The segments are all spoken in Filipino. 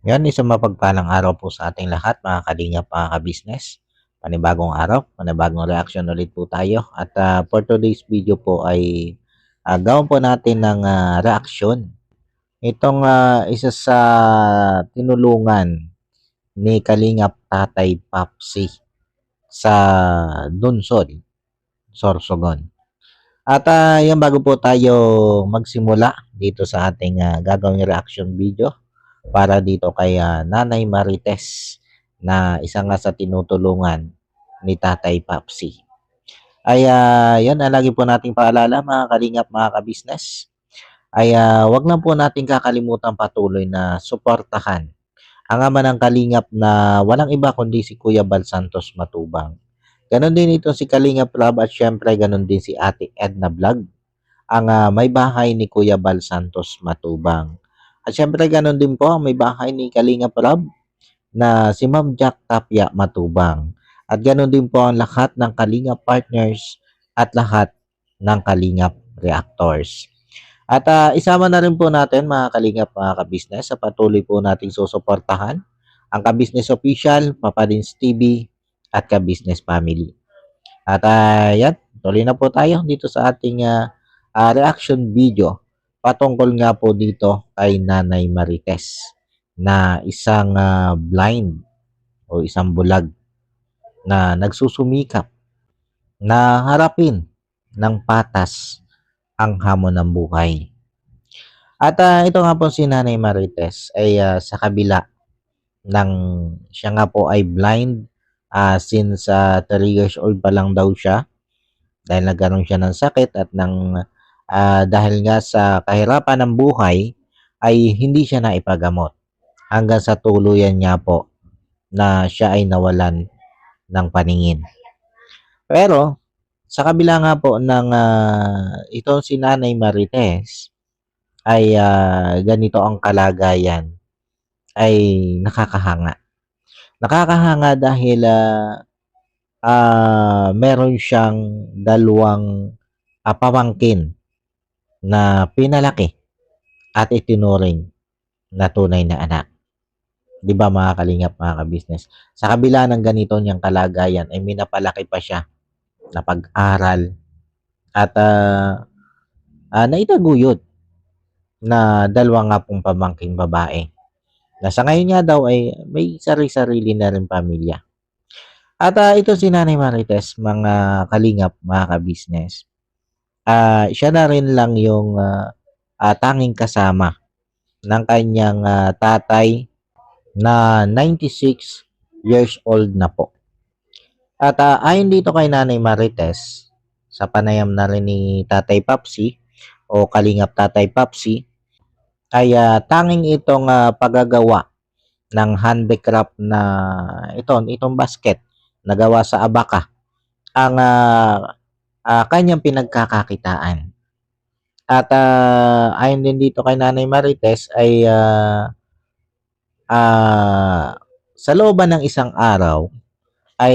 Yan, isang mapagpalang araw po sa ating lahat, mga kalingap, mga ka-business. Panibagong araw, panibagong reaction ulit po tayo. At for today's video po ay gawin po natin ng reaction. Itong isa sa tinulungan ni Kalingap Tatay Papsi sa Dunsol, Sorsogon. At yan, bago po tayo magsimula dito sa ating gagawing reaction video, para dito kay Nanay Marites na isa nga sa tinutulungan ni Tatay Papsi. Ay yan, lagi po nating paalala, mga kalingap, mga ka-business, ay wag lang po natin kakalimutan patuloy na suportahan ang ama ng kalingap na walang iba kundi si Kuya Bal Santos Matubang. Ganon din ito si Kalingap Rob, at syempre ganon din si Ate Edna Vlog, ang may bahay ni Kuya Bal Santos Matubang. At syempre ganon din po ang may bahay ni Kalingap Rob na si Ma'am Jack Tapia Matubang. At ganon din po ang lahat ng Kalingap partners at lahat ng Kalingap reactors. At isama na rin po natin, mga Kalingap, mga ka-business, sa patuloy po nating susuportahan ang Ka-Business Official, Papa Dins TV at Ka-Business Family. At yan, tuloy na po tayo dito sa ating reaction video patungkol nga po dito kay Nanay Marites na isang blind o isang bulag na nagsusumikap na harapin ng patas ang hamon ng buhay. At ito nga po si Nanay Marites ay sa kabila ng siya nga po ay blind since 3 years old pa lang daw siya, dahil nagkaroon siya ng sakit at dahil nga sa kahirapan ng buhay ay hindi siya naipagamot hanggang sa tuluyan niya po na siya ay nawalan ng paningin. Pero sa kabila nga po ng itong si Nanay Marites ay ganito ang kalagayan, ay nakakahanga. Nakakahanga dahil meron siyang dalawang pamangkin na pinalaki at itinuring na tunay na anak. Di ba, mga kalingap, mga ka-business? Sa kabila ng ganito niyang kalagayan ay minapalaki pa siya na pag-aral at naitaguyod na dalawa nga pong pamangking babae na sa ngayon nga daw ay may sarili-sarili na rin pamilya. At ito si Nanay Marites, mga kalingap, mga ka-business, siya na rin lang yung tanging kasama ng kanyang tatay na 96 years old na po. At ayon dito kay Nanay Marites, sa panayam na rin ni Tatay Papsi o Kalingap Tatay Papsi, ay tanging itong paggagawa ng handicraft na itong basket na gawa sa abaka ang kanyang pinagkakakitaan. At ayon din dito kay Nanay Marites ay sa looban ng isang araw ay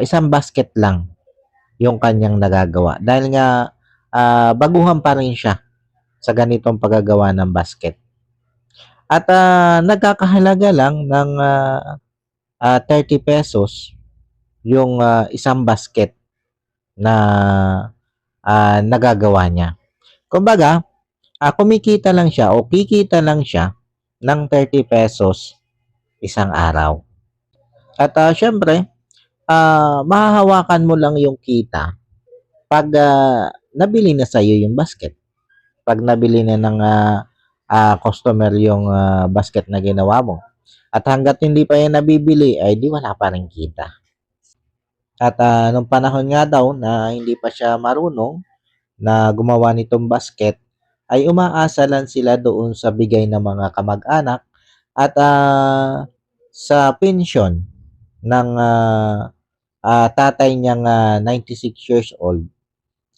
isang basket lang yung kanyang nagagawa, dahil nga baguhan pa rin siya sa ganitong paggagawa ng basket. At nagkakahalaga lang ng 30 pesos yung isang basket na nagagawa niya. Kumbaga, kumikita lang siya o kikita lang siya ng 30 pesos isang araw. At syempre, mahahawakan mo lang yung kita pag nabili na sa'yo yung basket. Pag nabili na ng customer yung basket na ginawa mo. At hanggat hindi pa yan nabibili, ay di wala pa rin kita. At nung panahon nga daw na hindi pa siya marunong na gumawa nitong basket, ay umaasa lang sila doon sa bigay ng mga kamag-anak at sa pensyon ng tatay niyang 96 years old.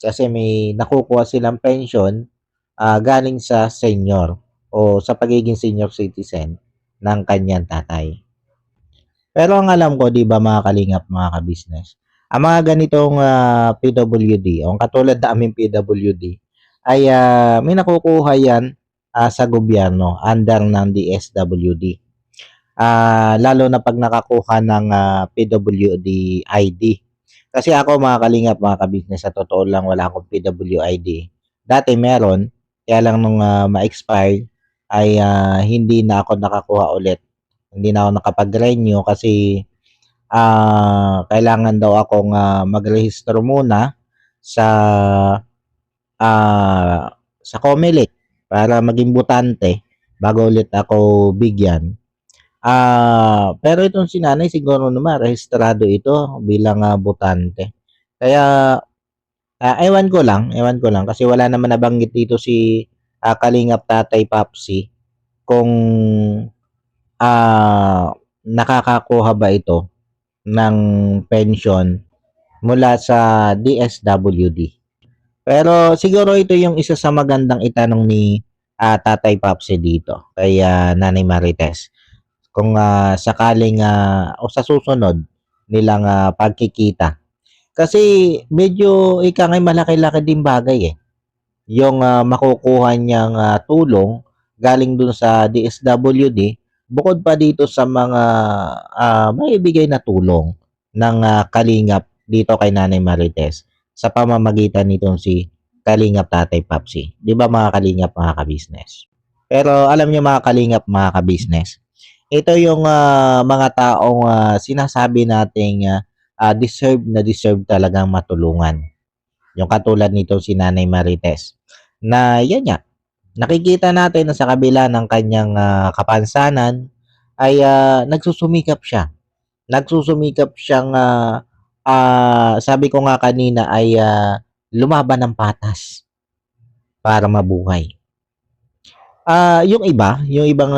Kasi may nakukuha silang pension galing sa senior o sa pagiging senior citizen ng kanyang tatay. Pero ang alam ko, di ba, mga kalingap, mga ka-business, ang mga ganitong PWD o katulad na aming PWD ay may nakukuha yan sa gobyerno under ng DSWD. Lalo na pag nakakuha ng PWD ID. Kasi ako mga kalingap, mga kabisnes, sa totoo lang wala akong PWID. Dati meron, kaya lang nung ma-expire ay hindi na ako nakakuha ulit. Hindi na ako nakapag-renew kasi kailangan daw akong magrehistro muna sa COMELEC para maging botante bago ulit ako bigyan. Pero itong si nanay siguro naman rehistrado ito bilang botante. Kaya ewan ko lang kasi wala naman nabanggit dito si Kalingap Tatay Papsi kung nakakakuha ba ito ng pension mula sa DSWD. Pero siguro ito yung isa sa magandang itanong ni Tatay Papsi dito kay Nanay Marites. Kung sakaling o sa susunod nilang pagkikita. Kasi medyo ngay malaki-laki din bagay eh. Yung makukuha niyang tulong galing dun sa DSWD bukod pa dito sa mga maibigay na tulong ng Kalingap dito kay Nanay Marites sa pamamagitan nitong si Kalingap Tatay Papsi. 'Di ba mga Kalingap, mga ka-business? Pero alam niyo mga Kalingap, mga ka-business, ito yung mga taong sinasabi nating deserve talagang matulungan. Yung katulad nito si Nanay Marites. Na yan nga, nakikita natin na sa kabila ng kanyang kapansanan ay nagsusumikap siya. Nagsusumikap siyang sabi ko nga kanina ay lumaban ng patas para mabuhay. Yung ibang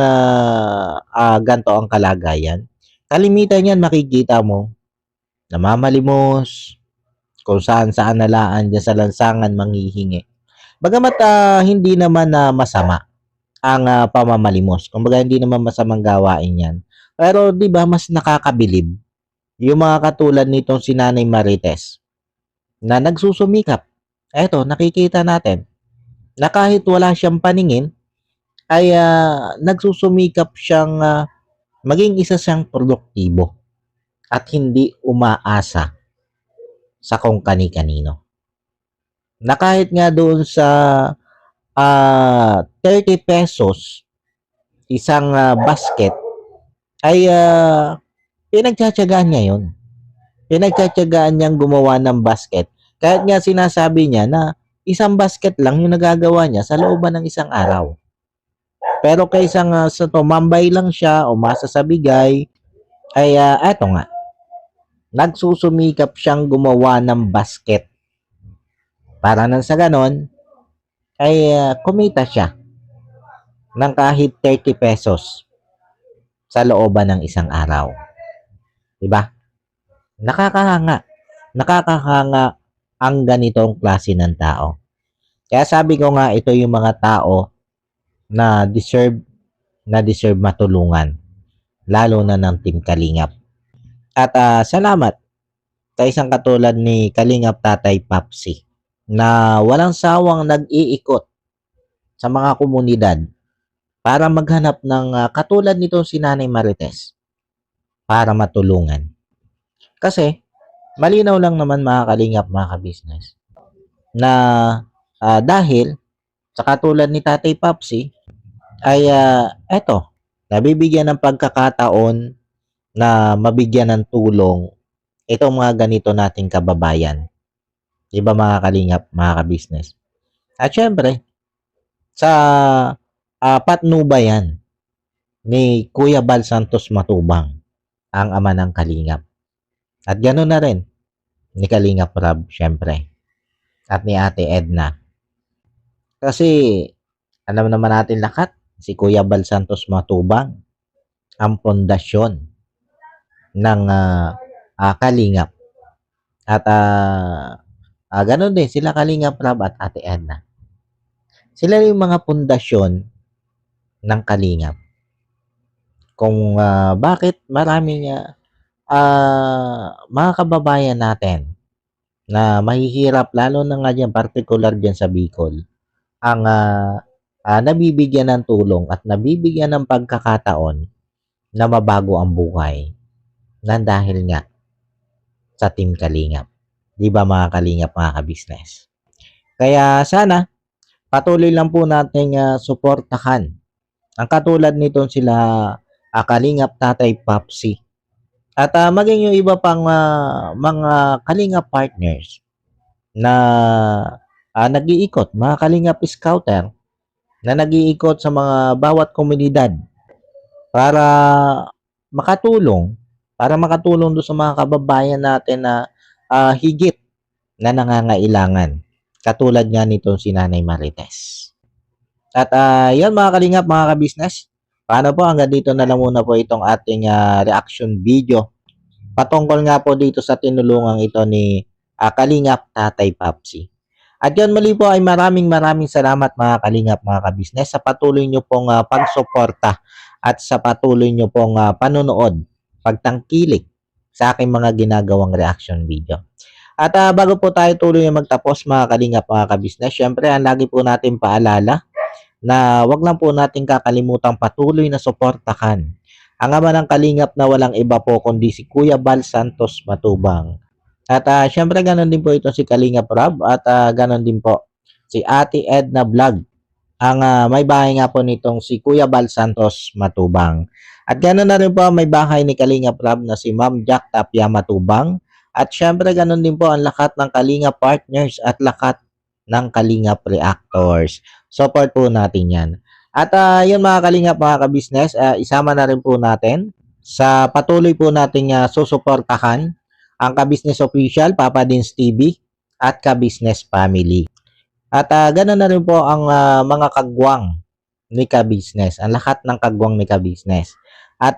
ganto ang kalagayan, kalimitan yan makikita mo, namamalimos, kung saan-saan nalaan dyan sa lansangan manghihingi. Bagamat hindi naman masama ang pamamalimos. Kumbaga hindi naman masamang gawain yan. Pero 'di ba mas nakakabilib yung mga katulad nitong si Nanay Marites na nagsusumikap. Eto, nakikita natin na kahit wala siyang paningin ay nagsusumikap siyang maging isa siyang produktibo at hindi umaasa sa kung kani-kanino. Na kahit nga doon sa 30 pesos isang basket ay pinagtsatsagaan niya yun. Pinagtsatsagaan niyang gumawa ng basket. Kahit nga sinasabi niya na isang basket lang yung nagagawa niya sa looban ng isang araw. Pero kaysa nga sa tumambay lang siya, umasa sa bigay, ay eto nga, nagsusumikap siyang gumawa ng basket. Para nang sa ganon, ay kumita siya ng kahit 30 pesos sa looban ng isang araw. Diba? Nakakahanga. Nakakahanga ang ganitong klase ng tao. Kaya sabi ko nga, ito yung mga tao na deserve matulungan. Lalo na ng Team Kalingap. At salamat sa isang katulad ni Kalingap Tatay Papsi na walang sawang nag-iikot sa mga komunidad para maghanap ng katulad nito si Nanay Marites para matulungan. Kasi malinaw lang naman mga Kalingap, mga ka-business, na dahil sa katulad ni Tatay Papsi ay eto, nabibigyan ng pagkakataon na mabigyan ng tulong itong mga ganito nating kababayan. Diba mga Kalingap, mga ka-business? At syempre, sa patnubayan ni Kuya Bal Santos Matubang, ang ama ng Kalingap. At gano'n na rin ni Kalingap Rab, syempre. At ni Ate Edna. Kasi, alam naman natin lahat, si Kuya Bal Santos Matubang, ang pundasyon ng Kalingap. At gano'n din sila Kalingap Rab at Ate Edna. Sila yung mga pundasyon ng Kalingap. Kung bakit maraming mga kababayan natin na mahihirap, lalo na nga dyan, particular dyan sa Bicol, ang nabibigyan ng tulong at nabibigyan ng pagkakataon na mabago ang buhay na dahil nga sa Team Kalingap. Di ba mga Kalingap, mga kabisnes? Kaya sana patuloy lang po nating suportahan ang katulad nitong sila Kalingap Tatay Papsi. At maging yung iba pang mga Kalingap partners na nag-iikot, mga Kalingap Scouter na nag-iikot sa mga bawat komunidad para makatulong, doon sa mga kababayan natin na higit na nangangailangan. Katulad nga nitong si Nanay Marites. At yan mga Kalingap, mga kabisnes. Paano po, hanggang dito na lang muna po itong ating reaction video patungkol nga po dito sa tinulungang ito ni Kalingap Tatay Papsi. At yan muli po ay maraming salamat mga Kalingap, mga kabisnes, sa patuloy nyo pong pagsuporta at sa patuloy nyo pong panonood, pagtangkilik sa aking mga ginagawang reaction video. At bago po tayo tuloy magtapos mga Kalingap, mga kabisnes, syempre ang lagi po natin paalala na wag lang po natin kakalimutang patuloy na suportahan ang ama ng Kalingap na walang iba po kundi si Kuya Bal Santos Matubang. At syempre ganon din po ito si Kalingap Rob at ganon din po si Ate Edna Vlog. Ang may bahay nga po nitong si Kuya Bal Santos Matubang. At ganon na rin po may bahay ni Kalingap Rob na si Ma'am Jack Tapia Matubang. At syempre ganon din po ang lakat ng Kalingap partners at lakat ng Kalingap reactors. Support po natin yan. At yun mga Kalingap, mga kabisnes, isama na rin po natin sa patuloy po natin susuportahan ang Kabisnes Official, Papa Dins TV at Kabisnes Family. At ganoon na rin po ang mga kagwang ni Kabisnes, ang lahat ng kagwang ni Kabisnes. At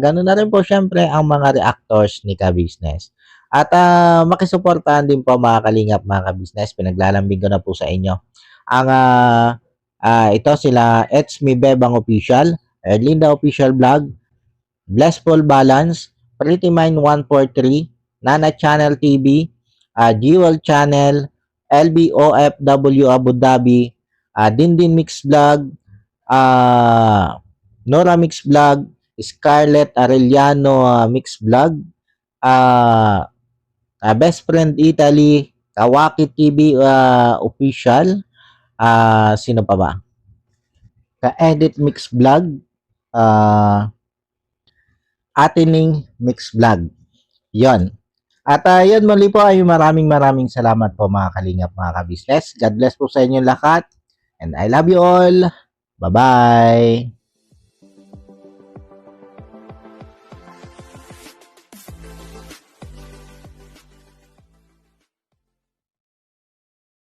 ganoon na rin po syempre ang mga reactors ni Kabisnes. At makisuportahan din po mga Kalingap, mga kabisnes, pinaglalambing ko na po sa inyo ang ito sila It's Me Bebang Official, Erlinda Official Vlog, Blessful Balance, Pretty Mind 143, Nana Channel TV, Jewel Channel, LBOFW Abu Dhabi, Dindin Mix Vlog, Nora Mix Vlog, Scarlett Arellano Mix Vlog, Best Friend Italy, Kawaki TV Official, sino pa ba? Ka-Edit Mix Vlog, Atining Mix Vlog. Yon. At yun muli po ay maraming salamat po mga Kalingap, mga kabisnes. God bless po sa inyong lahat. And I love you all. Bye-bye.